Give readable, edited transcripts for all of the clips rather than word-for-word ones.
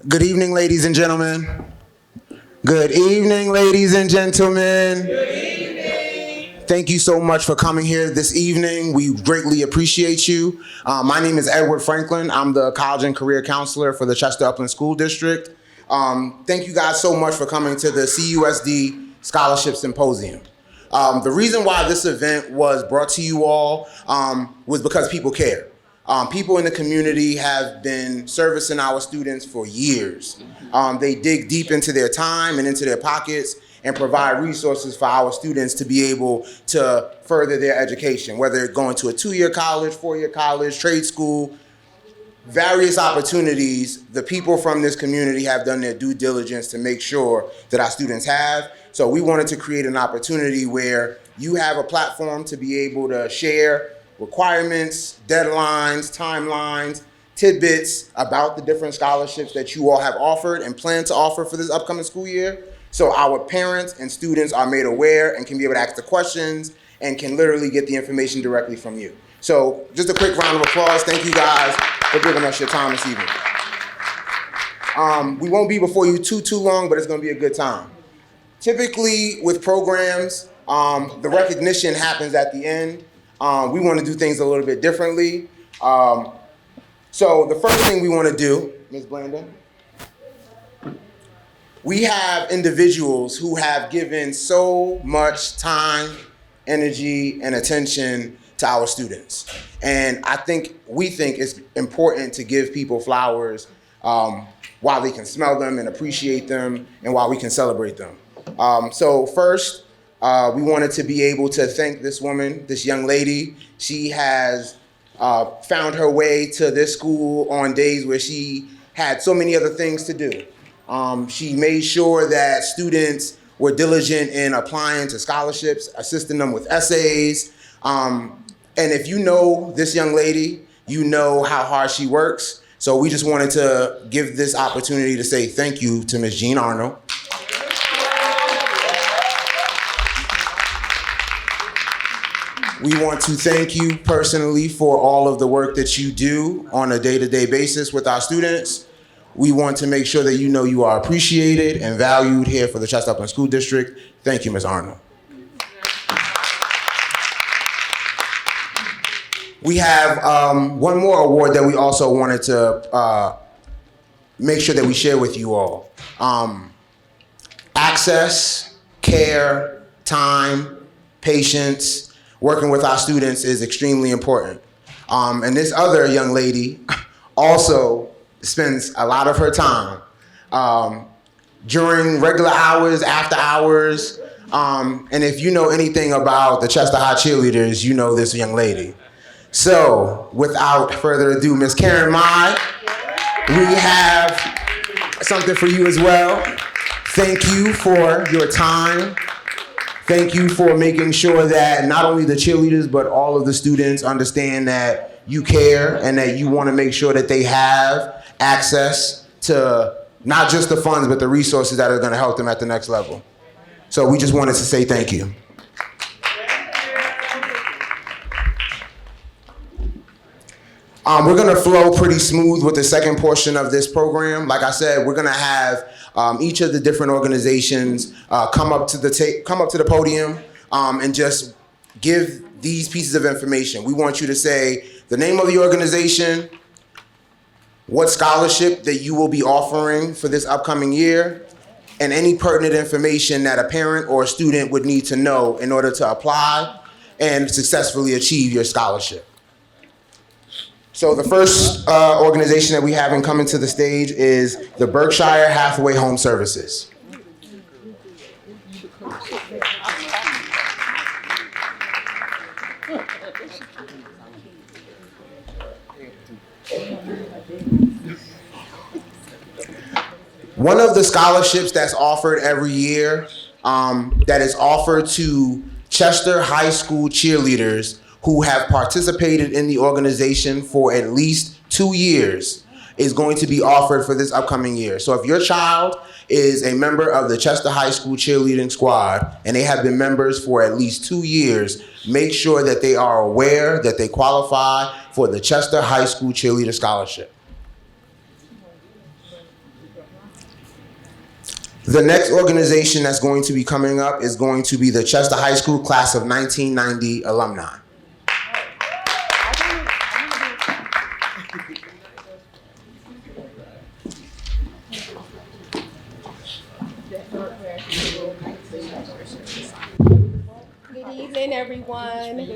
Good evening, ladies and gentlemen. Good evening, ladies and gentlemen. Thank you so much for coming here this evening. We greatly appreciate you. My name is Edward Franklin. I'm the College and Career Counselor for the Chester Upland School District. Thank you guys so much for coming to the CUSD Scholarship Symposium. The reason why this event was brought to you all was because people care. People in the community have been servicing our students for years. They dig deep into their time and into their pockets and provide resources for our students to be able to further their education, whether going to a 2-year college, 4-year college, trade school, various opportunities. The people from this community have done their due diligence to make sure that our students have. So we wanted to create an opportunity where you have a platform to be able to share requirements, deadlines, timelines, tidbits about the different scholarships that you all have offered and plan to offer for this upcoming school year. So our parents and students are made aware and can be able to ask the questions and can literally get the information directly from you. So just a quick round of applause. Thank you guys for giving us your time this evening. We won't be before you too long, but it's going to be a good time. Typically with programs, the recognition happens at the end. We want to do things a little bit differently. So the first thing we want to do, Ms. Blandon, we have individuals who have given so much time, energy, and attention to our students. And we think it's important to give people flowers while they can smell them and appreciate them and while we can celebrate them. So first, we wanted to be able to thank this woman, this young lady. She has found her way to this school on days where she had so many other things to do. She made sure that students were diligent in applying to scholarships, assisting them with essays. And if you know this young lady, you know how hard she works. So we just wanted to give this opportunity to say thank you to Ms. Jean Arnold. We want to thank you personally for all of the work that you do on a day-to-day basis with our students. We want to make sure that you know you are appreciated and valued here for the Chester Upland School District. Thank you, Ms. Arnold. We have one more award that we also wanted to make sure that we share with you all. Access, care, time, patience, working with our students is extremely important. And this other young lady also spends a lot of her time during regular hours, after hours. And if you know anything about the Chester High cheerleaders, you know this young lady. So without further ado, Ms. Karen Mai, we have something for you as well. Thank you for your time. Thank you for making sure that not only the cheerleaders, but all of the students understand that you care and that you want to make sure that they have access to not just the funds, but the resources that are going to help them at the next level. So we just wanted to say thank you. We're going to flow pretty smooth with the second portion of this program. Like I said, we're going to have each of the different organizations come up to the podium and just give these pieces of information. We want you to say the name of the organization, what scholarship that you will be offering for this upcoming year, and any pertinent information that a parent or a student would need to know in order to apply and successfully achieve your scholarship. So the first organization that we have in coming to the stage is the Berkshire Hathaway Home Services. One of the scholarships that's offered every year that is offered to Chester High School cheerleaders who have participated in the organization for at least 2 years is going to be offered for this upcoming year. So if your child is a member of the Chester High School cheerleading squad and they have been members for at least 2 years, make sure that they are aware that they qualify for the Chester High School Cheerleader Scholarship. The next organization that's going to be coming up is going to be the Chester High School Class of 1990 alumni. Good evening, everyone.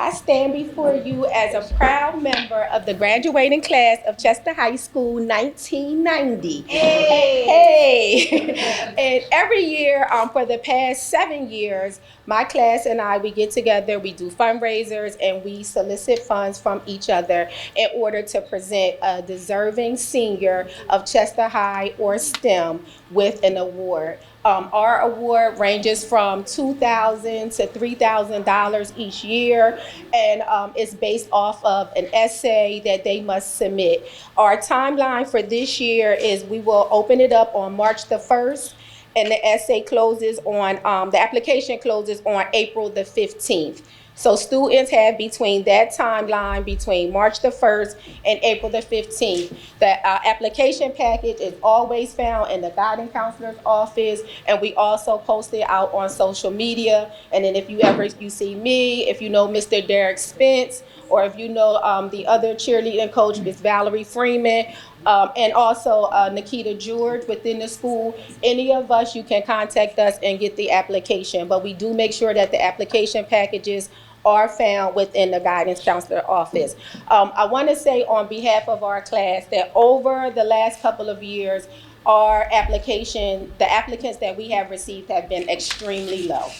I stand before you as a proud member of the graduating class of Chester High School 1990. Hey! And every year, for the past 7 years, my class and I, we get together, we do fundraisers, and we solicit funds from each other in order to present a deserving senior of Chester High or STEM with an award. Our award ranges from $2,000 to $3,000 each year, and it's based off of an essay that they must submit. Our timeline for this year is we will open it up on March the 1st, and the essay closes on, the application closes on April the 15th. So students have between that timeline, between March the 1st and April the 15th. The application package is always found in the guidance counselor's office, and we also post it out on social media. And then if you see me, if you know Mr. Derek Spence, or if you know the other cheerleading coach, Miss Valerie Freeman, and also Nikita George within the school, any of us, you can contact us and get the application. But we do make sure that the application packages are found within the guidance counselor office. I want to say on behalf of our class that over the last couple of years, the applicants that we have received have been extremely low.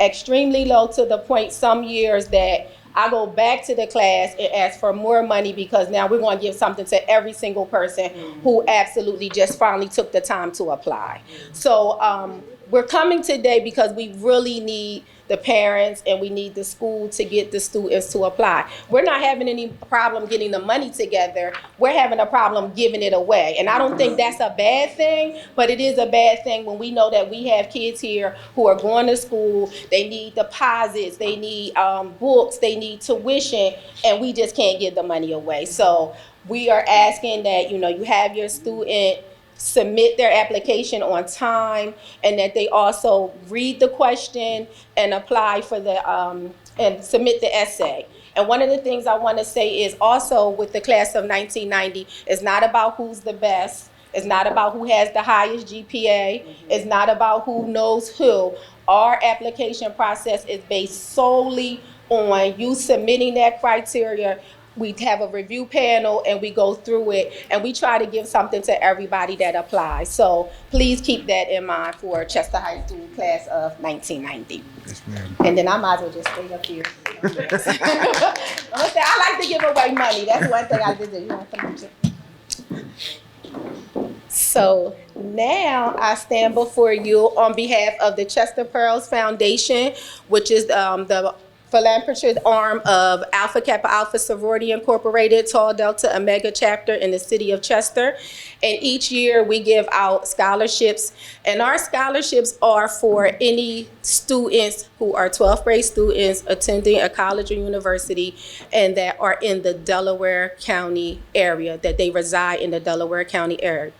Extremely low to the point some years that I go back to the class and ask for more money because now we're going to give something to every single person who absolutely just finally took the time to apply. So we're coming today because we really need the parents and we need the school to get the students to apply. We're not having any problem getting the money together. We're having a problem giving it away. And I don't think that's a bad thing, but it is a bad thing when we know that we have kids here who are going to school, they need deposits, they need books, they need tuition, and we just can't give the money away. So we are asking that, you have your student submit their application on time, and that they also read the question and apply for and submit the essay. And one of the things I want to say is also with the class of 1990, it's not about who's the best. It's not about who has the highest GPA. It's not about who knows who. Our application process is based solely on you submitting that criteria. We have a review panel and we go through it and we try to give something to everybody that applies. So please keep that in mind for Chester High School class of 1990. Yes, ma'am. And then I might as well just stay up here. I'm gonna say I like to give away money. That's one thing I did. You want to So now I stand before you on behalf of the Chester Pearls Foundation, which is the philanthropist arm of Alpha Kappa Alpha Sorority Incorporated, Tau Delta Omega chapter in the city of Chester. And each year we give out scholarships, and our scholarships are for any students who are 12th grade students attending a college or university and that are in the Delaware County area, that they reside in the Delaware County area.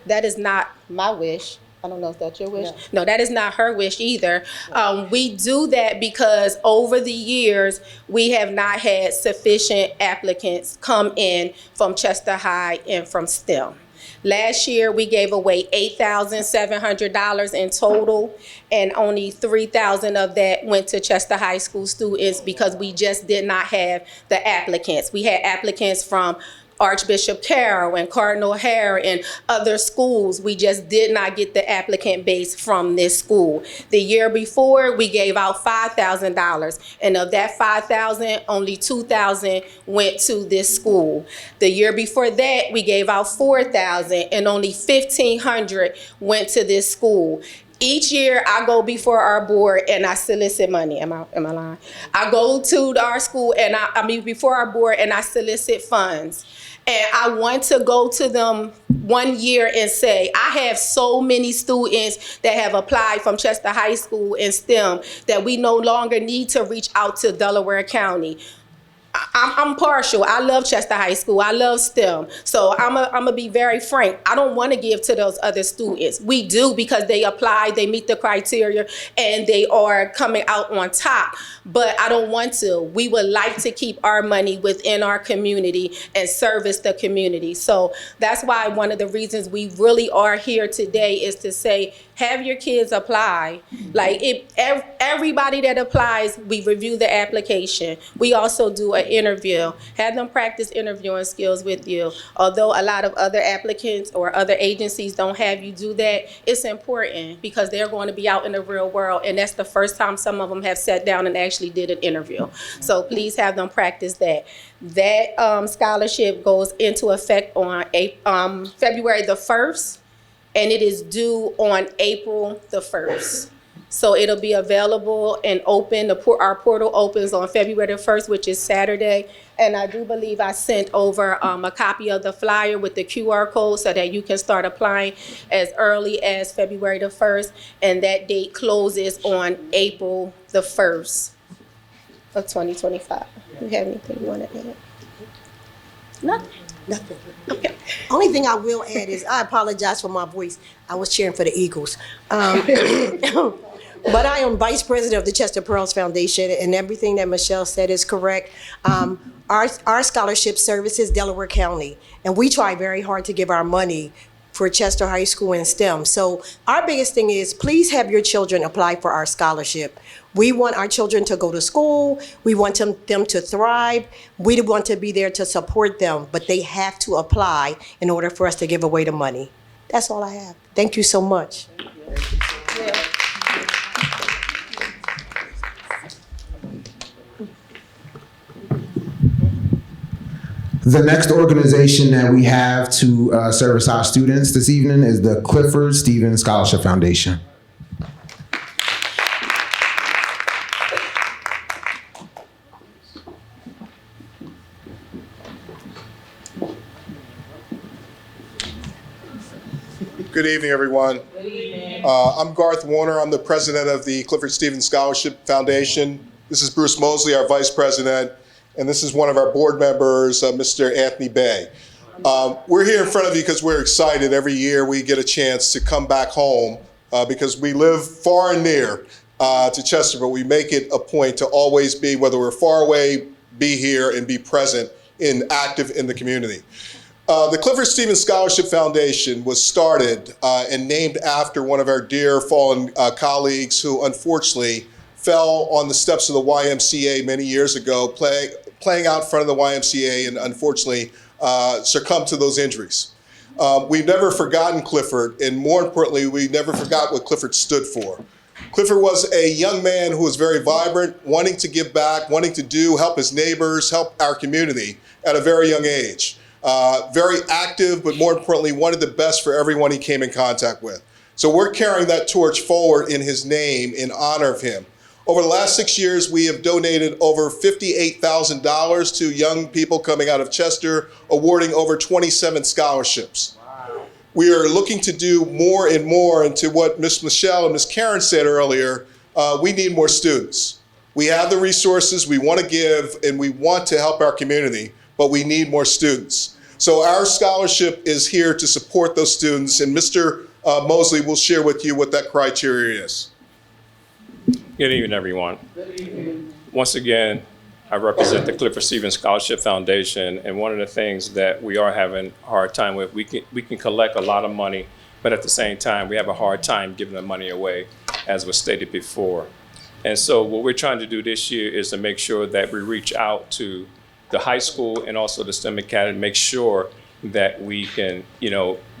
That is not my wish. I don't know if that's your wish. No, that is not her wish either. We do that because over the years, we have not had sufficient applicants come in from Chester High and from STEM. Last year, we gave away $8,700 in total, and only $3,000 of that went to Chester High School students because we just did not have the applicants. We had applicants from Archbishop Carroll and Cardinal O'Hara and other schools. We just did not get the applicant base from this school. The year before, we gave out $5,000, and of that $5,000, only $2,000 went to this school. The year before that, we gave out $4,000, and only $1,500 went to this school. Each year, I go before our board and I solicit money. Am I lying? I go to our school and before our board and I solicit funds. And I want to go to them one year and say, I have so many students that have applied from Chester High School in STEM that we no longer need to reach out to Delaware County. I'm partial. I love Chester High School. I love STEM. So I'm gonna be very frank. I don't want to give to those other students. We do because they apply, they meet the criteria, and they are coming out on top. But I don't want to. We would like to keep our money within our community and service the community. So that's why one of the reasons we really are here today is to say, have your kids apply. Like everybody that applies, we review the application. We also do an interview, have them practice interviewing skills with you. Although a lot of other applicants or other agencies don't have you do that, it's important because they're going to be out in the real world, and that's the first time some of them have sat down and actually did an interview. So please have them practice that. That scholarship goes into effect on February the 1st, and it is due on April the 1st. So it'll be available and open. Our portal opens on February the 1st, which is Saturday. And I do believe I sent over a copy of the flyer with the QR code so that you can start applying as early as February the 1st. And that date closes on April the 1st of 2025. Do you have anything you want to add? Nothing. Okay. Only thing I will add is I apologize for my voice. I was cheering for the Eagles. But I am vice president of the Chester Pearls Foundation, and everything that Michelle said is correct. Our scholarship services Delaware County, and we try very hard to give our money for Chester High School and STEM. So our biggest thing is please have your children apply for our scholarship. We want our children to go to school. We want them to thrive. We want to be there to support them, but they have to apply in order for us to give away the money. That's all I have. Thank you so much. Yeah. The next organization that we have to service our students this evening is the Clifford Stevens Scholarship Foundation. Good evening, everyone. Good evening. I'm Garth Warner. I'm the president of the Clifford Stevens Scholarship Foundation. This is Bruce Mosley, our vice president, and this is one of our board members, Mr. Anthony Bay. We're here in front of you because we're excited. Every year we get a chance to come back home because we live far and near to Chester, but we make it a point to always be, whether we're far away, be here and be present and active in the community. The Clifford Stevens Scholarship Foundation was started and named after one of our dear fallen colleagues who unfortunately fell on the steps of the YMCA many years ago, playing out in front of the YMCA and unfortunately succumbed to those injuries. We've never forgotten Clifford, and more importantly, we never forgot what Clifford stood for. Clifford was a young man who was very vibrant, wanting to give back, wanting to help his neighbors, help our community at a very young age. Very active, but more importantly, wanted the best for everyone he came in contact with. So we're carrying that torch forward in his name in honor of him. Over the last 6 years, we have donated over $58,000 to young people coming out of Chester, awarding over 27 scholarships. Wow. We are looking to do more and more, and to what Ms. Michelle and Ms. Karen said earlier, we need more students. We have the resources, we want to give, and we want to help our community, but we need more students. So our scholarship is here to support those students, and Mr. Mosley will share with you what that criteria is. Good evening, everyone. Good evening. Once again, I represent the Clifford Stevens Scholarship Foundation, and one of the things that we are having a hard time with, we can collect a lot of money, but at the same time, we have a hard time giving the money away, as was stated before. And so what we're trying to do this year is to make sure that we reach out to the high school and also the STEM Academy, make sure that we can,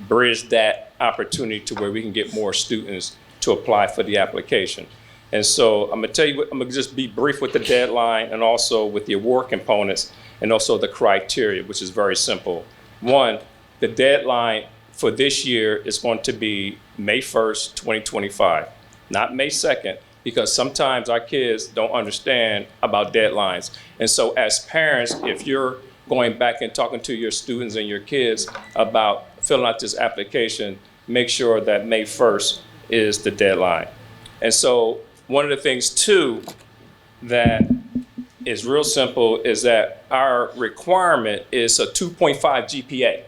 bridge that opportunity to where we can get more students to apply for the application. And so I'm gonna tell you, I'm gonna just be brief with the deadline and also with the award components and also the criteria, which is very simple. One, the deadline for this year is going to be May 1st, 2025, not May 2nd, because sometimes our kids don't understand about deadlines. And so as parents, if you're going back and talking to your students and your kids about filling out this application, make sure that May 1st is the deadline. And so one of the things too that is real simple, is that our requirement is a 2.5 GPA.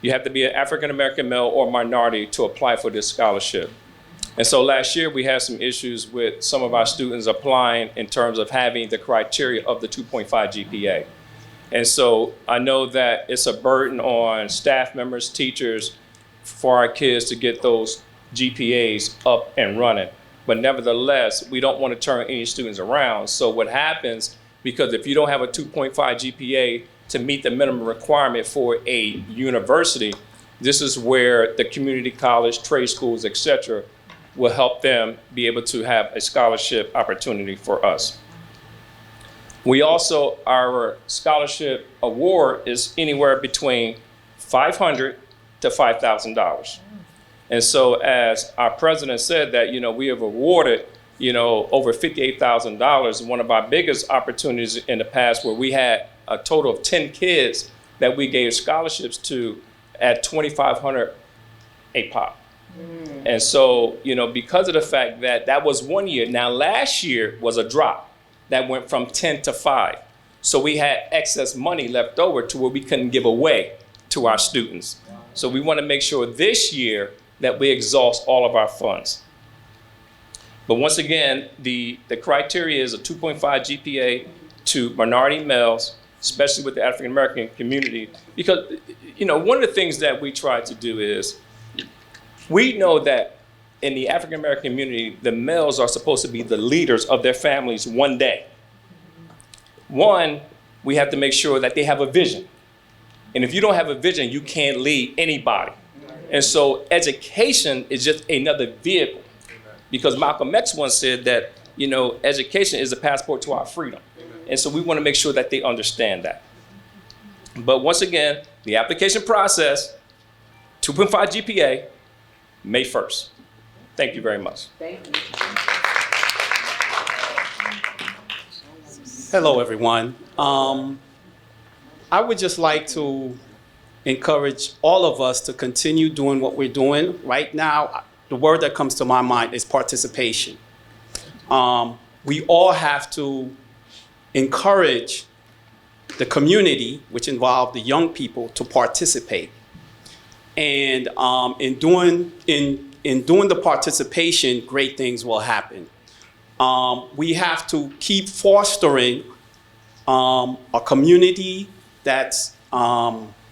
You have to be an African-American male or minority to apply for this scholarship. And so last year we had some issues with some of our students applying in terms of having the criteria of the 2.5 GPA. And so I know that it's a burden on staff members, teachers, for our kids to get those GPAs up and running. But nevertheless, we don't want to turn any students around. So what happens, because if you don't have a 2.5 GPA to meet the minimum requirement for a university, this is where the community college, trade schools, et cetera, will help them be able to have a scholarship opportunity for us. We also, our scholarship award is anywhere between $500 to $5,000. And so as our president said that, we have awarded, over $58,000. One of our biggest opportunities in the past where we had a total of 10 kids that we gave scholarships to at $2,500 a pop. And so, because of the fact that that was 1 year, now last year was a drop that went from 10 to 5. So we had excess money left over to where we couldn't give away to our students. So we want to make sure this year that we exhaust all of our funds. But once again, the criteria is a 2.5 GPA to minority males, especially with the African American community. Because, one of the things that we try to do is, we know that in the African American community, the males are supposed to be the leaders of their families one day. One, we have to make sure that they have a vision. And if you don't have a vision, you can't lead anybody. And so education is just another vehicle. Because Malcolm X once said that, education is a passport to our freedom. And so we want to make sure that they understand that. But once again, the application process, 2.5 GPA, May 1st. Thank you very much. Thank you. Hello, everyone. I would just like to encourage all of us to continue doing what we're doing. Right now, the word that comes to my mind is participation. We all have to encourage the community, which involve the young people, to participate. And in doing the participation, great things will happen. We have to keep fostering a community that's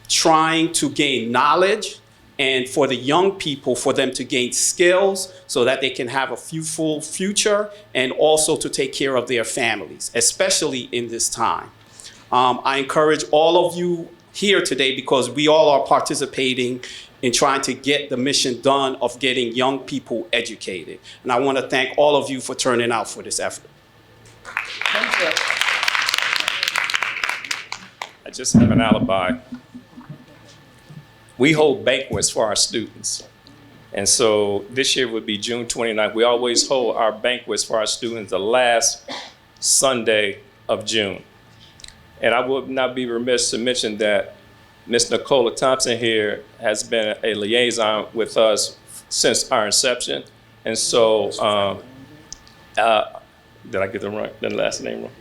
trying to gain knowledge, and for the young people, for them to gain skills so that they can have a fruitful future and also to take care of their families, especially in this time. I encourage all of you here today, because we all are participating in trying to get the mission done of getting young people educated. And I want to thank all of you for turning out for this effort. Thank you. I just have an alibi. We hold banquets for our students. And so this year would be June 29th. We always hold our banquets for our students the last Sunday of June. And I would not be remiss to mention that Ms. Nicola Thompson here has been a liaison with us since our inception. And so, did I get the last name wrong?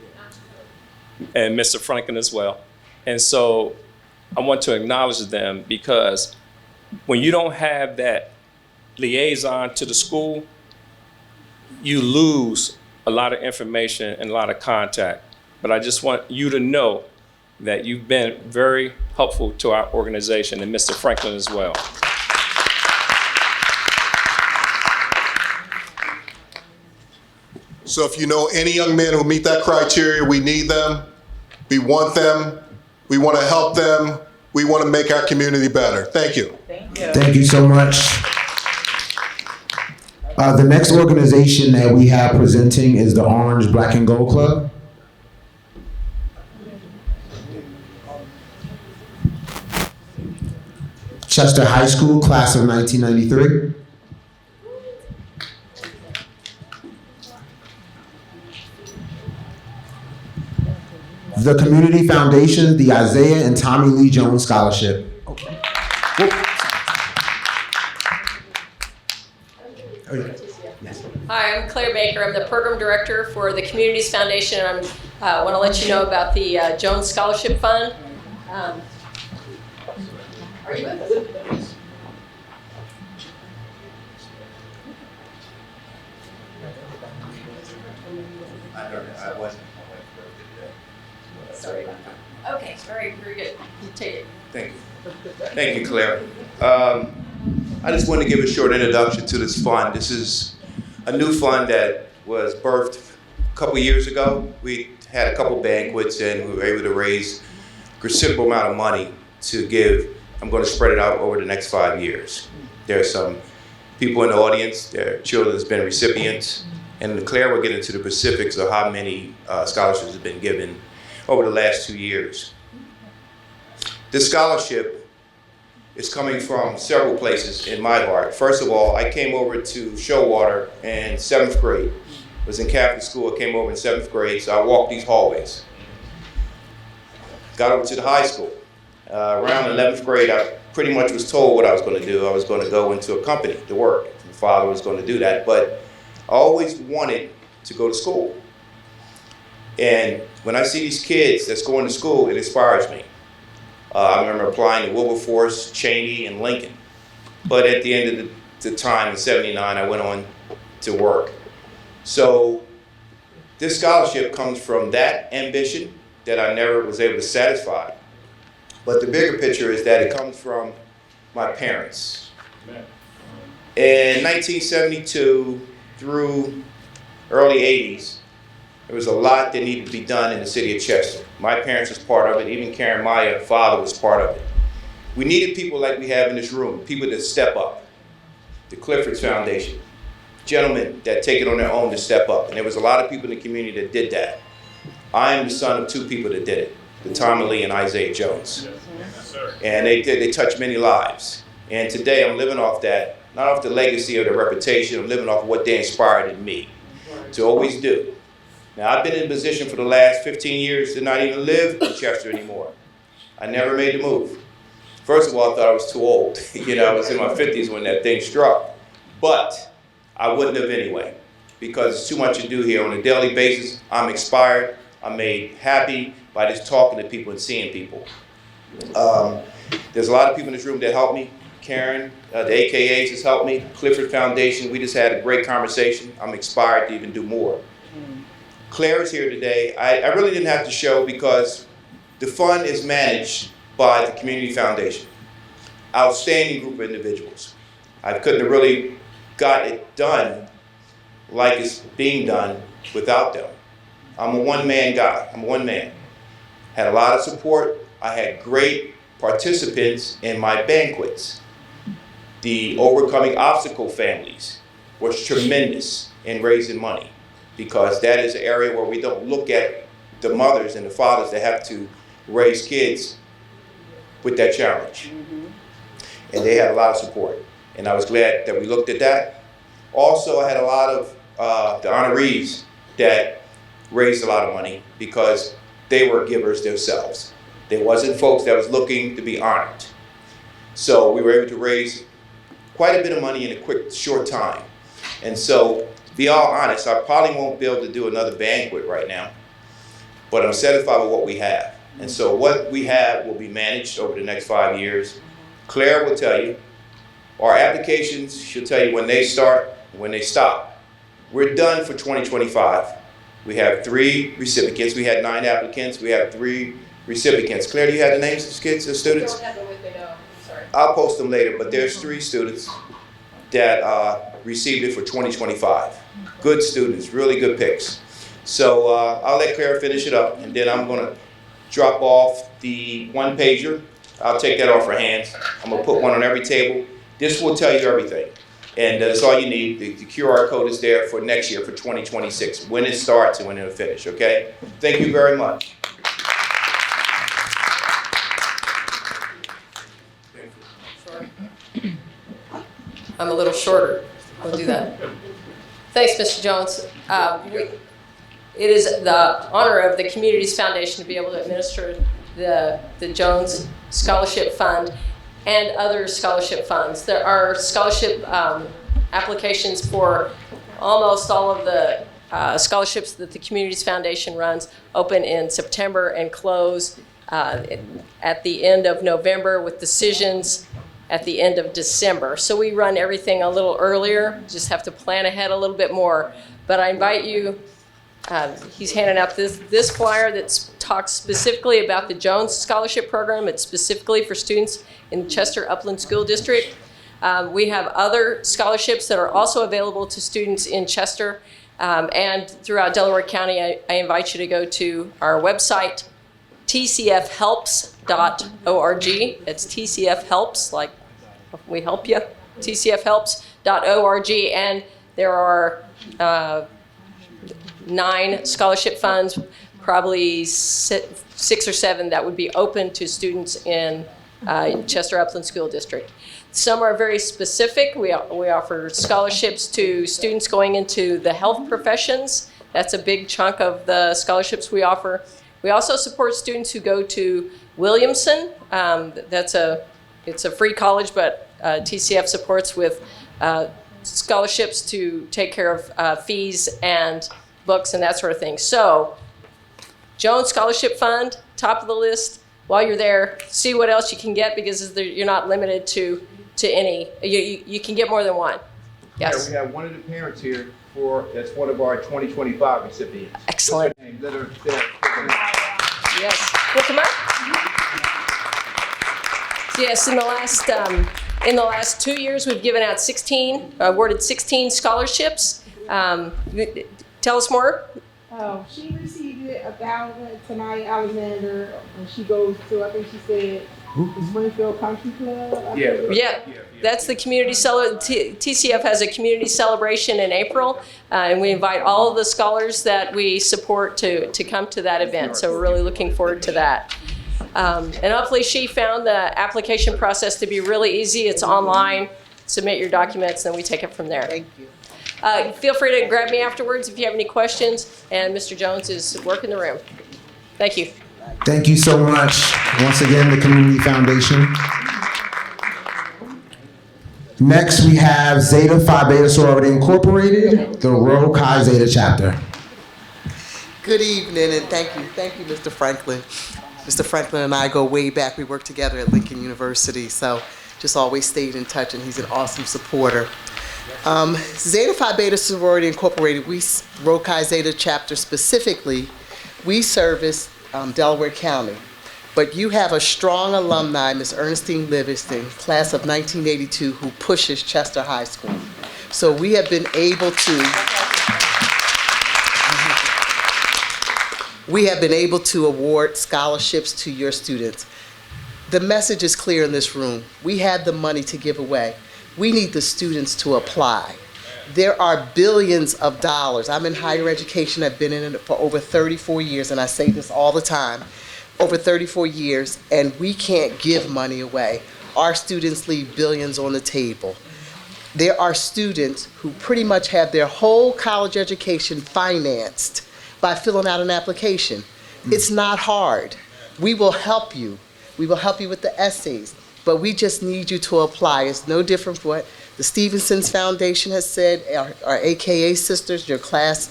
And Mr. Franklin as well. And so I want to acknowledge them, because when you don't have that liaison to the school, you lose a lot of information and a lot of contact. But I just want you to know that you've been very helpful to our organization, and Mr. Franklin as well. So if you know any young men who meet that criteria, we need them, we want them, we want to help them, we want to make our community better. Thank you. Thank you. Thank you so much. The next organization that we have presenting is the Orange Black and Gold Club. Chester High School, class of 1993. The Community Foundation, the Isaiah and Tommy Lee Jones Scholarship. Hi, I'm Claire Baker. I'm the program director for the Communities Foundation, and I want to let you know about the Jones Scholarship Fund. Are you with us? I wasn't. Sorry about that. Okay, very good. You take it. Thank you. Thank you, Claire. I just wanted to give a short introduction to this fund. This is a new fund that was birthed a couple years ago. We had a couple banquets and we were able to raise a considerable amount of money to give. I'm going to spread it out over the next 5 years. There are some people in the audience, their children has been recipients, and Claire will get into the specifics of how many scholarships have been given over the last 2 years. This scholarship is coming from several places in my heart. First of all, I came over to Showwater in 7th grade. I was in Catholic school, I came over in 7th grade, so I walked these hallways. Got over to the high school. Around 11th grade, I pretty much was told what I was going to do. I was going to go into a company to work. My father was going to do that, but I always wanted to go to school. And when I see these kids that's going to school, it inspires me. I remember applying to Wilberforce, Cheney, and Lincoln. But at the end of the time, in '79, I went on to work. So this scholarship comes from that ambition that I never was able to satisfy. But the bigger picture is that it comes from my parents. In 1972 through early 80s, there was a lot that needed to be done in the city of Chester. My parents was part of it, even Karen Maya, father, was part of it. We needed people like we have in this room, people that step up. The Clifford's Foundation, gentlemen that take it on their own to step up. And there was a lot of people in the community that did that. I am the son of 2 people that did it, the Tom Lee and Isaiah Jones. And they touched many lives. And today I'm living off that, not off the legacy or the reputation, I'm living off what they inspired in me to always do. Now, I've been in a position for the last 15 years to not even live in Chester anymore. I never made the move. First of all, I thought I was too old. I was in my 50s when that thing struck. But I wouldn't have anyway, because there's too much to do here on a daily basis. I'm inspired. I'm made happy by just talking to people and seeing people. There's a lot of people in this room that helped me. Karen, the AKAs has helped me. Clifford Foundation, we just had a great conversation. I'm inspired to even do more. Claire is here today. I really didn't have to show because the fund is managed by the Community Foundation. Outstanding group of individuals. I couldn't have really got it done like it's being done without them. I'm a one-man guy. I'm one man. Had a lot of support. I had great participants in my banquets. The Overcoming Obstacle families was tremendous in raising money, because that is an area where we don't look at the mothers and the fathers that have to raise kids with that challenge. And they had a lot of support. And I was glad that we looked at that. Also, I had a lot of the honorees that raised a lot of money because they were givers themselves. There wasn't folks that was looking to be honored. So we were able to raise quite a bit of money in a quick, short time. And so, to be all honest, I probably won't be able to do another banquet right now, but I'm satisfied with what we have. And so what we have will be managed over the next 5 years. Claire will tell you, our applications, she'll tell you when they start and when they stop. We're done for 2025. We have 3 recipients. We had 9 applicants. We have 3 recipients. Claire, do you have the names of kids, of students? Don't have it with me, no. I'm sorry. I'll post them later, but there's 3 students that received it for 2025. Good students, really good picks. So I'll let Claire finish it up, and then I'm gonna drop off the 1-pager. I'll take that off her hands. I'm gonna put one on every table. This will tell you everything. And that's all you need. The QR code is there for next year, for 2026, when it starts and when it'll finish, okay? Thank you very much. I'm a little shorter. We'll do that. Thanks, Mr. Jones. It is the honor of the Communities Foundation to be able to administer the Jones Scholarship Fund and other scholarship funds. There are scholarship applications for almost all of the scholarships that the Communities Foundation runs open in September and close at the end of November, with decisions at the end of December. So we run everything a little earlier, just have to plan ahead a little bit more. But I invite you, he's handing out this flyer that talks specifically about the Jones Scholarship Program. It's specifically for students in the Chester Upland School District. We have other scholarships that are also available to students in Chester and throughout Delaware County. I invite you to go to our website, tcfhelps.org. It's TCF Helps, like we help you, tcfhelps.org. And there are 9 scholarship funds, probably 6 or 7 that would be open to students in Chester Upland School District. Some are very specific. We offer scholarships to students going into the health professions. That's a big chunk of the scholarships we offer. We also support students who go to Williamson. It's a free college, but TCF supports with scholarships to take care of fees and books and that sort of thing. So, Jones Scholarship Fund, top of the list. While you're there, see what else you can get, because you're not limited to any. You can get more than one. Yes. We have one of the parents here that's one of our 2025 recipients. Excellent. What's her name? Let her say it. Yes. Well, come on. Yes, in the last 2 years, we've given out awarded 16 scholarships. Tell us more. She received it about tonight, Alexander, when she goes to, I think she said, the Springfield Country Club. Yeah, that's the community TCF has a community celebration in April, and we invite all of the scholars that we support to come to that event. So we're really looking forward to that. And hopefully she found the application process to be really easy. It's online. Submit your documents, and we take it from there. Thank you. Feel free to grab me afterwards if you have any questions, and Mr. Jones is working the room. Thank you. Thank you so much. Once again, the Community Foundation. Next, we have Zeta Phi Beta Sorority Incorporated, the Rho Chi Zeta chapter. Good evening, and thank you, Mr. Franklin. Mr. Franklin and I go way back. We worked together at Lincoln University, so just always stayed in touch, and he's an awesome supporter. Zeta Phi Beta Sorority Incorporated, Rho Chi Zeta chapter specifically, we service Delaware County. But you have a strong alumni, Ms. Ernestine Livingston, class of 1982, who pushes Chester High School. So we have been able to award scholarships to your students. The message is clear in this room. We have the money to give away. We need the students to apply. There are billions of dollars. I'm in higher education. I've been in it for over 34 years, and I say this all the time. Over 34 years, and we can't give money away. Our students leave billions on the table. There are students who pretty much have their whole college education financed by filling out an application. It's not hard. We will help you. We will help you with the essays, but we just need you to apply. It's no different from what the Stevenson's Foundation has said, our AKA sisters, your class,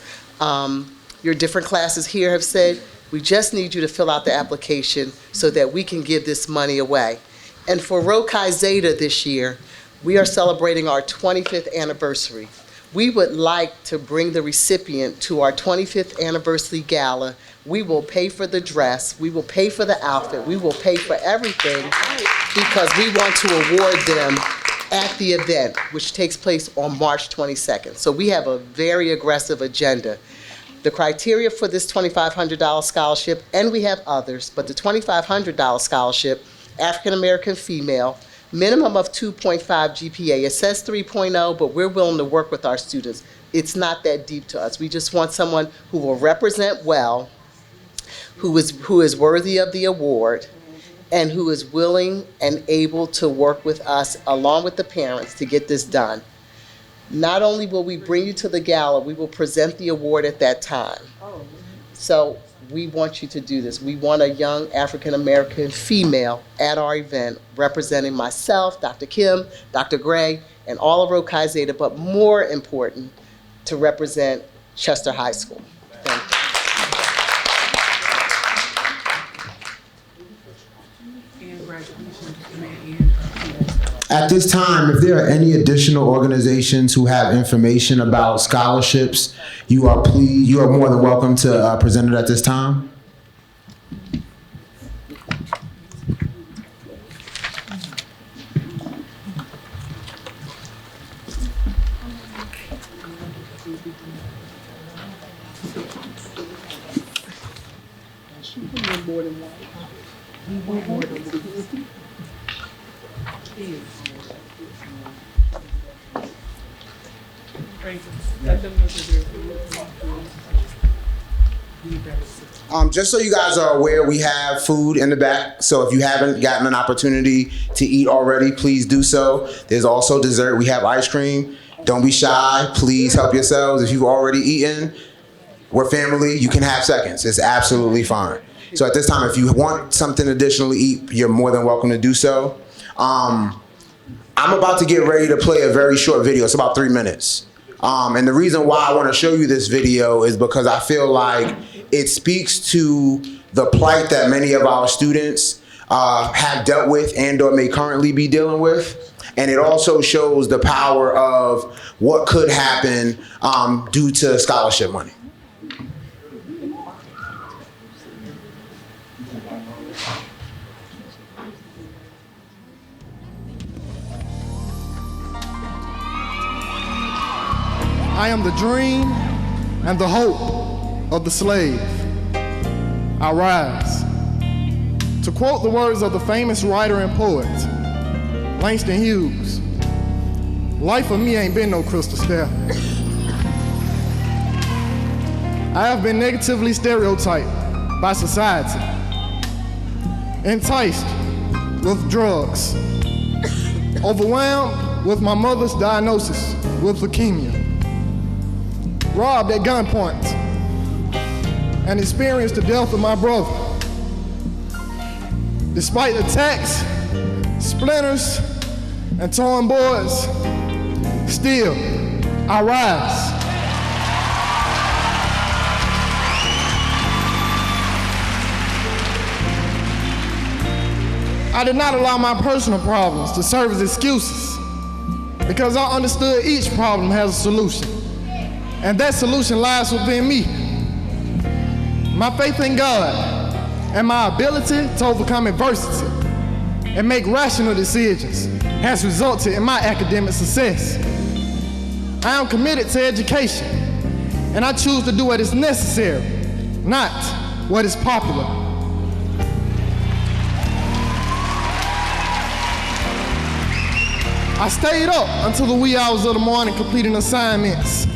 your different classes here have said. We just need you to fill out the application so that we can give this money away. And for Rho Chi Zeta this year, we are celebrating our 25th anniversary. We would like to bring the recipient to our 25th anniversary gala. We will pay for the dress, we will pay for the outfit, we will pay for everything because we want to award them at the event, which takes place on March 22nd. So we have a very aggressive agenda. The criteria for this $2,500 scholarship, and we have others, but the $2,500 scholarship, African American female, minimum of 2.5 GPA. It says 3.0, but we're willing to work with our students. It's not that deep to us. We just want someone who will represent well, who is worthy of the award, and who is willing and able to work with us along with the parents to get this done. Not only will we bring you to the gala, we will present the award at that time. So we want you to do this. We want a young African-American female at our event representing myself, Dr. Kim, Dr. Gray, and all of Rho Chi Zeta, but more important, to represent Chester High School. Thank you. At this time, if there are any additional organizations who have information about scholarships, you are more than welcome to present it at this time. Just so you guys are aware, we have food in the back. So if you haven't gotten an opportunity to eat already, please do so. There's also dessert. We have ice cream. Don't be shy. Please help yourselves. If you've already eaten, we're family. You can have seconds. It's absolutely fine. So at this time, if you want something additional to eat, you're more than welcome to do so. I'm about to get ready to play a very short video. It's about 3 minutes. And the reason why I want to show you this video is because I feel like it speaks to the plight that many of our students have dealt with and or may currently be dealing with. And it also shows the power of what could happen due to scholarship money. I am the dream and the hope of the slave. I rise. To quote the words of the famous writer and poet, Langston Hughes, life for me ain't been no crystal stair. I have been negatively stereotyped by society, enticed with drugs, overwhelmed with my mother's diagnosis with leukemia, robbed at gunpoint, and experienced the death of my brother. Despite attacks, splinters, and torn boards, still, I rise. I did not allow my personal problems to serve as excuses, because I understood each problem has a solution, and that solution lies within me. My faith in God and my ability to overcome adversity and make rational decisions has resulted in my academic success. I am committed to education, and I choose to do what is necessary, not what is popular. I stayed up until the wee hours of the morning completing assignments.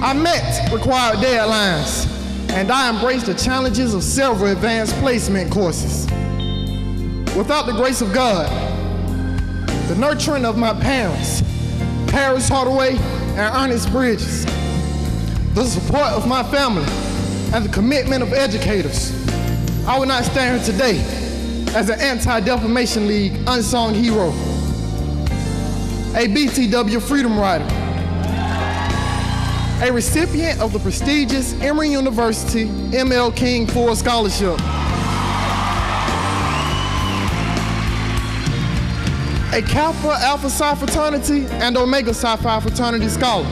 I met required deadlines, and I embraced the challenges of several advanced placement courses. Without the grace of God, the nurturing of my parents, Paris Hardaway and Ernest Bridges, the support of my family, and the commitment of educators, I would not stand here today as an Anti-Defamation League unsung hero, a BTW Freedom Rider, a recipient of the prestigious Emory University M.L. King Ford Scholarship, a Kappa Alpha Psi Fraternity and Omega Psi Phi Fraternity Scholar,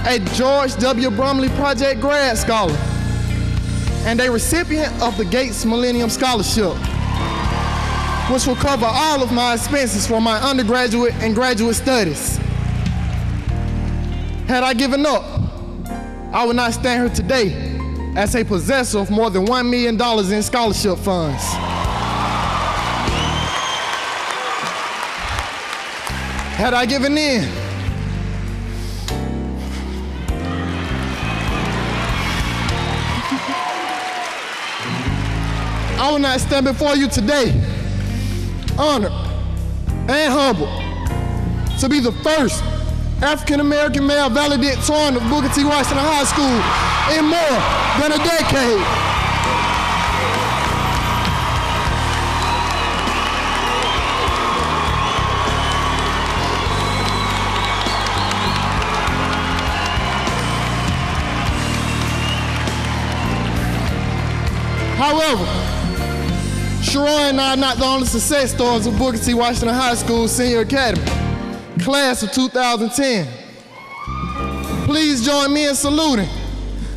a George W. Brumley Project Grad Scholar, and a recipient of the Gates Millennium Scholarship, which will cover all of my expenses for my undergraduate and graduate studies. Had I given up, I would not stand here today as a possessor of more than $1 million in scholarship funds. Had I given in, I would not stand before you today, honored and humbled, to be the first African-American male valedictorian of Booker T. Washington High School in more than a decade. However, Sharon and I are not the only success stories of Booker T. Washington High School Senior Academy, class of 2010. Please join me in saluting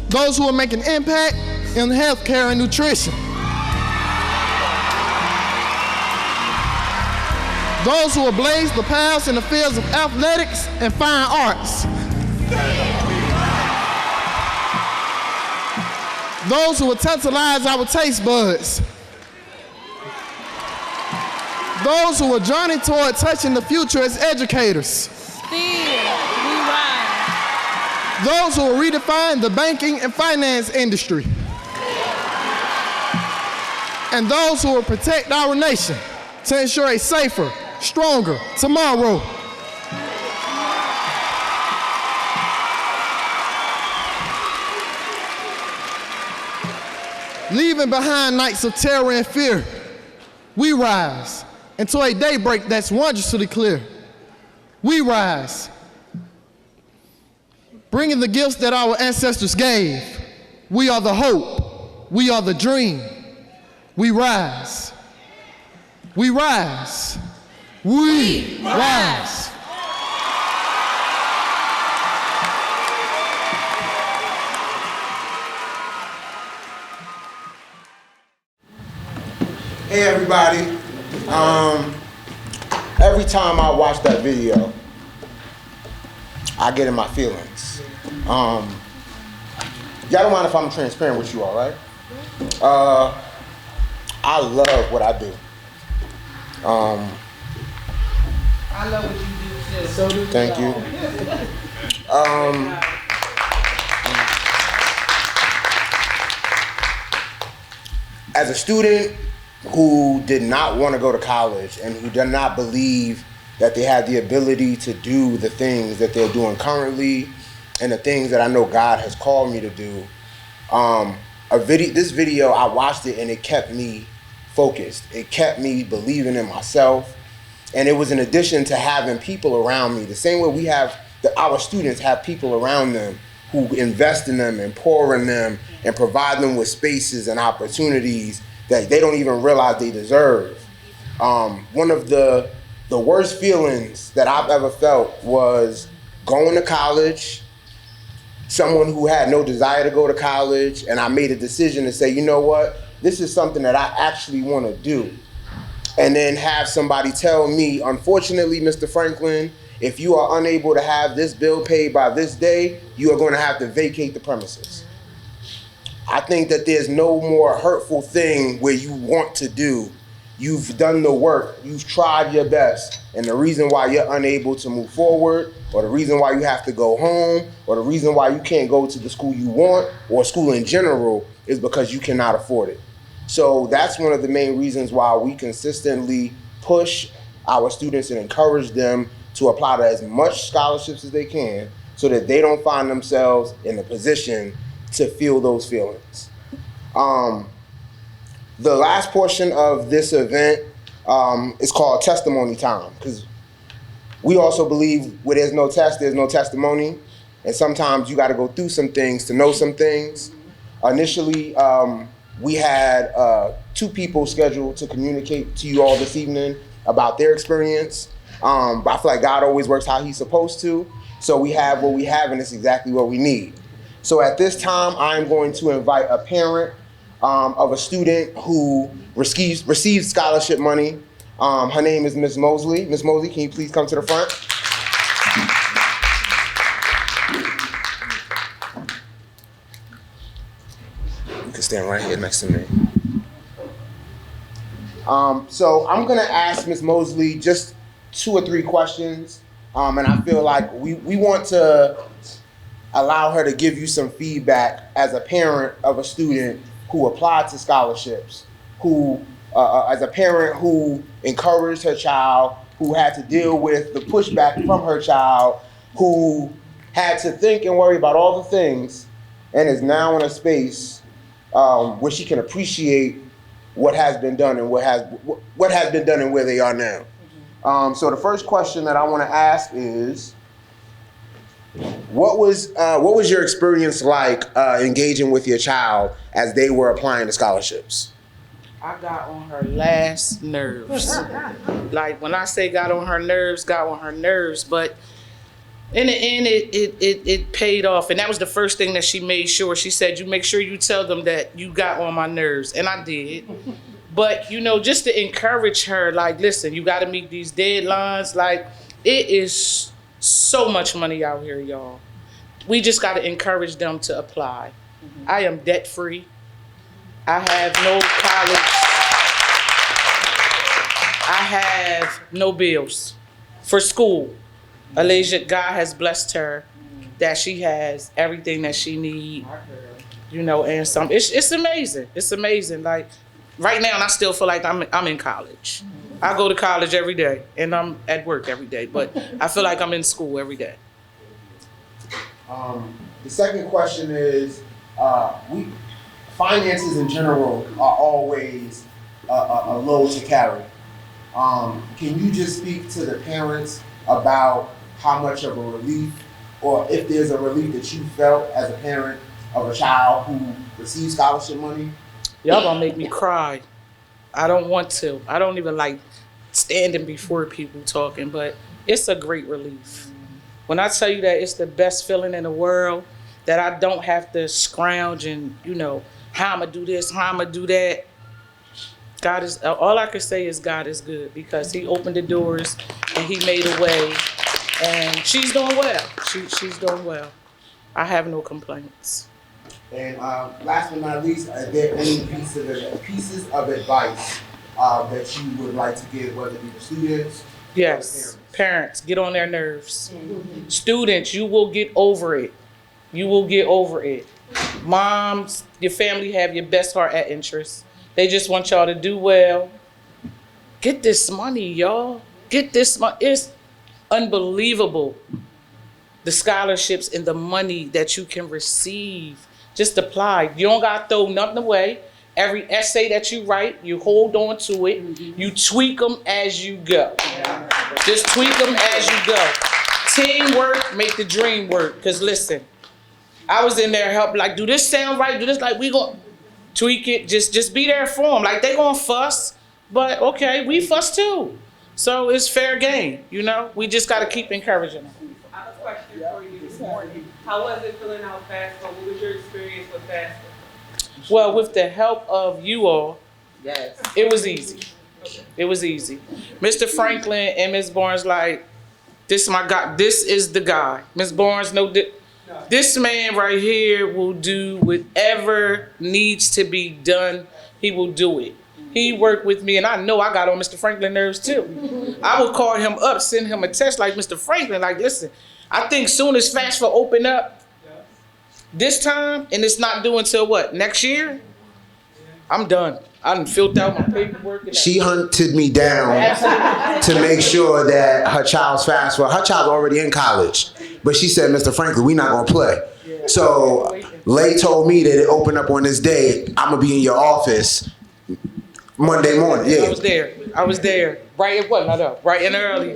those who are making impact in healthcare and nutrition. Those who have blazed the paths in the fields of athletics and fine arts. Those who will tantalize our taste buds. Those who are journeying toward touching the future as educators. Those who will redefine the banking and finance industry. And those who will protect our nation to ensure a safer, stronger tomorrow. Leaving behind nights of terror and fear, we rise into a daybreak that's wondrously clear. We rise, bringing the gifts that our ancestors gave. We are the hope. We are the dream. We rise. We rise. We rise. Hey everybody. Every time I watch that video, I get in my feelings. Y'all don't mind if I'm transparent with you all, right? I love what I do. I love what you do too. So do Thank you. As a student who did not want to go to college and who did not believe that they had the ability to do the things that they're doing currently and the things that I know God has called me to do, this video, I watched it and it kept me focused. It kept me believing in myself. And it was in addition to having people around me, the same way we have, our students have people around them who invest in them and pour in them and provide them with spaces and opportunities that they don't even realize they deserve. One of the worst feelings that I've ever felt was going to college, someone who had no desire to go to college, and I made a decision to say, you know what, this is something that I actually want to do. And then have somebody tell me, unfortunately, Mr. Franklin, if you are unable to have this bill paid by this day, you are going to have to vacate the premises. I think that there's no more hurtful thing where you want to do. You've done the work, you've tried your best, and the reason why you're unable to move forward, or the reason why you have to go home, or the reason why you can't go to the school you want, or school in general, is because you cannot afford it. So that's one of the main reasons why we consistently push our students and encourage them to apply to as much scholarships as they can so that they don't find themselves in a position to feel those feelings. The last portion of this event is called testimony time, because we also believe where there's no test, there's no testimony. And sometimes you got to go through some things to know some things. Initially, we had 2 people scheduled to communicate to you all this evening about their experience. But I feel like God always works how he's supposed to. So we have what we have, and it's exactly what we need. So at this time, I'm going to invite a parent of a student who received scholarship money. Her name is Ms. Mosley. Ms. Mosley, can you please come to the front? You can stand right here next to me. So I'm gonna ask Ms. Mosley just 2 or 3 questions. And I feel like we want to allow her to give you some feedback as a parent of a student who applied to scholarships, who, as a parent who encouraged her child, who had to deal with the pushback from her child, who had to think and worry about all the things, and is now in a space where she can appreciate what has been done and what has been done and where they are now. So the first question that I want to ask is, What was your experience like engaging with your child as they were applying to scholarships? I got on her last nerves. Like when I say got on her nerves, but in the end, it paid off. And that was the first thing that she made sure. She said, you make sure you tell them that you got on my nerves. And I did. But, you know, just to encourage her, like, listen, you got to meet these deadlines. Like, it is so much money out here, y'all. We just got to encourage them to apply. I am debt free. I have no college. I have no bills for school. Alasia, God has blessed her that she has everything that she needs, you know, and some. It's amazing. It's amazing. Like right now, and I still feel like I'm in college. I go to college every day, and I'm at work every day, but I feel like I'm in school every day. The second question is, finances in general are always a load to carry. Can you just speak to the parents about how much of a relief, or if there's a relief that you felt as a parent of a child who received scholarship money? Y'all gonna make me cry. I don't want to. I don't even like standing before people talking, but it's a great relief. When I tell you that it's the best feeling in the world, that I don't have to scrounge and, you know, how I'm gonna do this, how I'm gonna do that. God is, all I can say is God is good, because he opened the doors and he made a way, and she's doing well. She's doing well. I have no complaints. And last but not least, are there any pieces of advice that you would like to give, whether it be the students? Yes, parents, get on their nerves. Students, you will get over it. You will get over it. Moms, your family have your best heart at interest. They just want y'all to do well. Get this money, y'all. Get this money. It's unbelievable, the scholarships and the money that you can receive. Just apply. You don't got to throw nothing away. Every essay that you write, you hold on to it. You tweak them as you go. Just tweak them as you go. Teamwork make the dream work. Because listen, I was in there helping, like, do this sound right? Do this, like, we gonna tweak it. Just be there for them. Like, they gonna fuss, but okay, we fuss too. So it's fair game, you know? We just got to keep encouraging them. I have a question for you this morning. How was it filling out FAFSA? What was your experience with FAFSA? Well, with the help of you all, yes, it was easy. It was easy. Mr. Franklin and Ms. Barnes, like, this is my guy. This is the guy. Ms. Barnes, this man right here will do whatever needs to be done. He will do it. He worked with me, and I know I got on Mr. Franklin nerves too. I would call him up, send him a text like, Mr. Franklin, like, listen, I think soon as FAFSA open up this time, and it's not due until what, next year? I'm done. I done filled out my paperwork. And she hunted me down to make sure that her child's FAFSA, her child's already in college, but she said, Mr. Franklin, we not gonna play. So Lay told me that it opened up on this day. I'm gonna be in your office Monday morning. Yeah, I was there. Bright, it wasn't up, bright and early.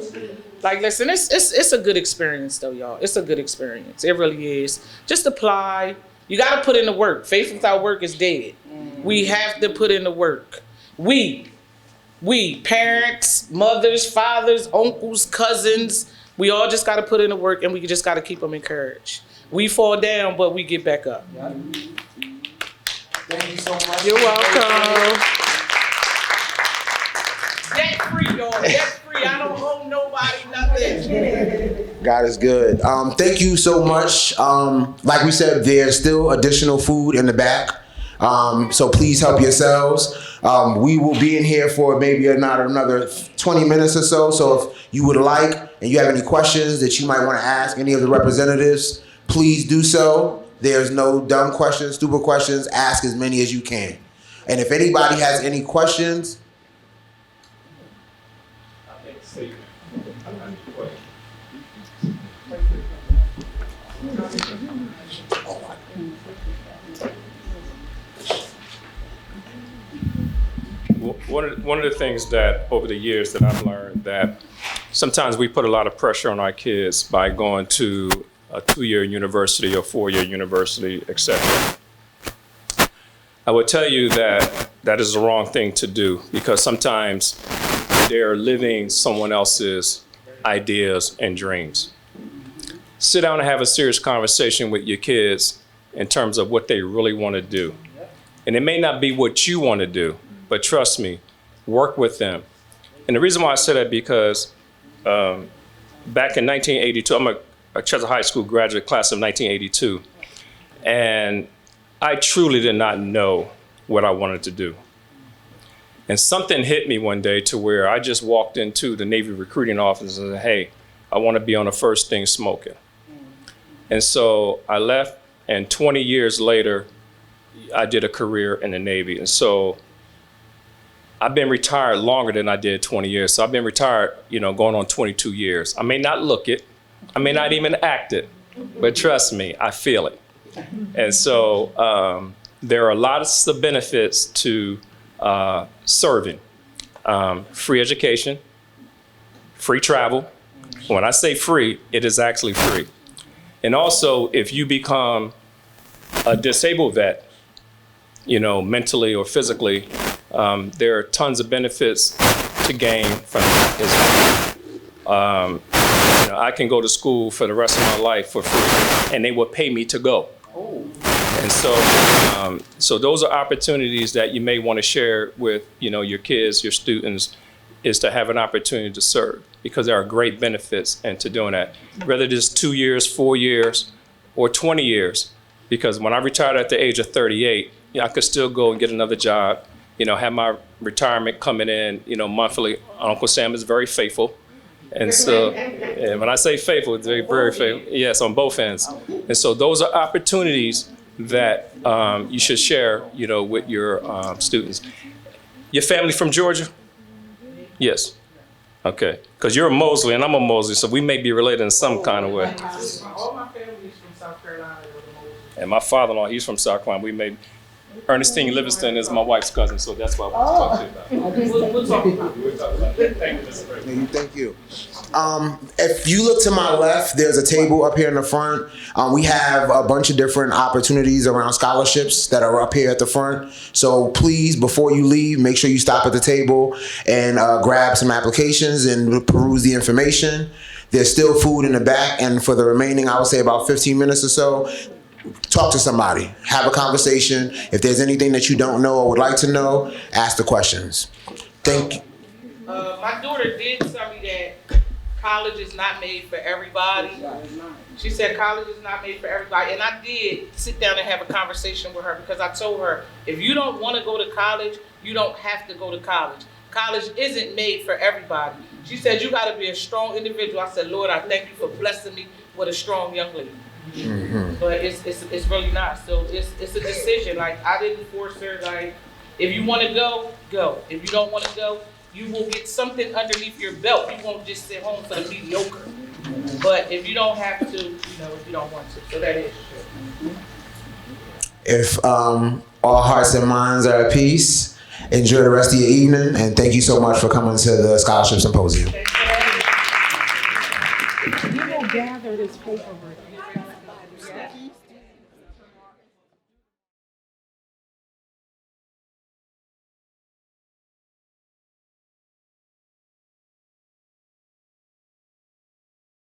Like, listen, it's a good experience though, y'all. It's a good experience. It really is. Just apply. You got to put in the work. Faith without work is dead. We have to put in the work. We, parents, mothers, fathers, uncles, cousins, we all just got to put in the work, and we just got to keep them encouraged. We fall down, but we get back up. Thank you so much. You're welcome. Debt free, y'all. Debt free. I don't owe nobody nothing. God is good. Thank you so much. Like we said, there's still additional food in the back. So please help yourselves. We will be in here for maybe another 20 minutes or so. So if you would like and you have any questions that you might want to ask any of the representatives, please do so. There's no dumb questions, stupid questions. Ask as many as you can. And if anybody has any questions, one of the things that over the years that I've learned, that sometimes we put a lot of pressure on our kids by going to a 2-year university or 4-year university, etc. I would tell you that that is the wrong thing to do, because sometimes they're living someone else's ideas and dreams. Sit down and have a serious conversation with your kids in terms of what they really want to do. And it may not be what you want to do, but trust me, work with them. And the reason why I say that, because back in 1982, I'm a Chester High School graduate class of 1982, and I truly did not know what I wanted to do. And something hit me one day to where I just walked into the Navy recruiting office and said, hey, I want to be on the first thing smoking. And so I left, and 20 years later, I did a career in the Navy. And so I've been retired longer than I did 20 years. So I've been retired, going on 22 years. I may not look it, I may not even act it, but trust me, I feel it. And so there are lots of benefits to serving. Free education, free travel. When I say free, it is actually free. And also, if you become a disabled vet, mentally or physically, there are tons of benefits to gain from it as well. I can go to school for the rest of my life for free, and they will pay me to go. And so those are opportunities that you may want to share with, your kids, your students, is to have an opportunity to serve, because there are great benefits into doing that. Whether it is 2 years, 4 years, or 20 years, because when I retired at the age of 38, I could still go and get another job, have my retirement coming in, monthly. Uncle Sam is very faithful. And so, when I say faithful, it's very, very faithful. Yes, on both ends. And so those are opportunities that you should share, with your students. Your family from Georgia? Yes. Okay. Because you're a Mosley and I'm a Mosley, so we may be related in some kind of way. All my family is from South Carolina. And my father-in-law, he's from South Carolina. We may. Ernestine Livingston is my wife's cousin, so that's what I want to talk to you about. We'll talk about it. Thank you, Mr. President. Thank you. If you look to my left, there's a table up here in the front. We have a bunch of different opportunities around scholarships that are up here at the front. So please, before you leave, make sure you stop at the table and grab some applications and peruse the information. There's still food in the back, and for the remaining, I would say about 15 minutes or so, talk to somebody, have a conversation. If there's anything that you don't know or would like to know, ask the questions. Thank you. My daughter did tell me that college is not made for everybody. She said college is not made for everybody. And I did sit down and have a conversation with her, because I told her, if you don't want to go to college, you don't have to go to college. College isn't made for everybody. She said, you got to be a strong individual. I said, Lord, I thank you for blessing me with a strong young lady. Mm-hmm. But it's really not. So it's a decision. Like, I didn't force her. Like, if you want to go, go. If you don't want to go, you will get something underneath your belt. You won't just sit home for the mediocre. But if you don't have to, if you don't want to. So that is true. If all hearts and minds are at peace, enjoy the rest of your evening, and thank you so much for coming to the Scholarship Symposium. You will gather this paperwork.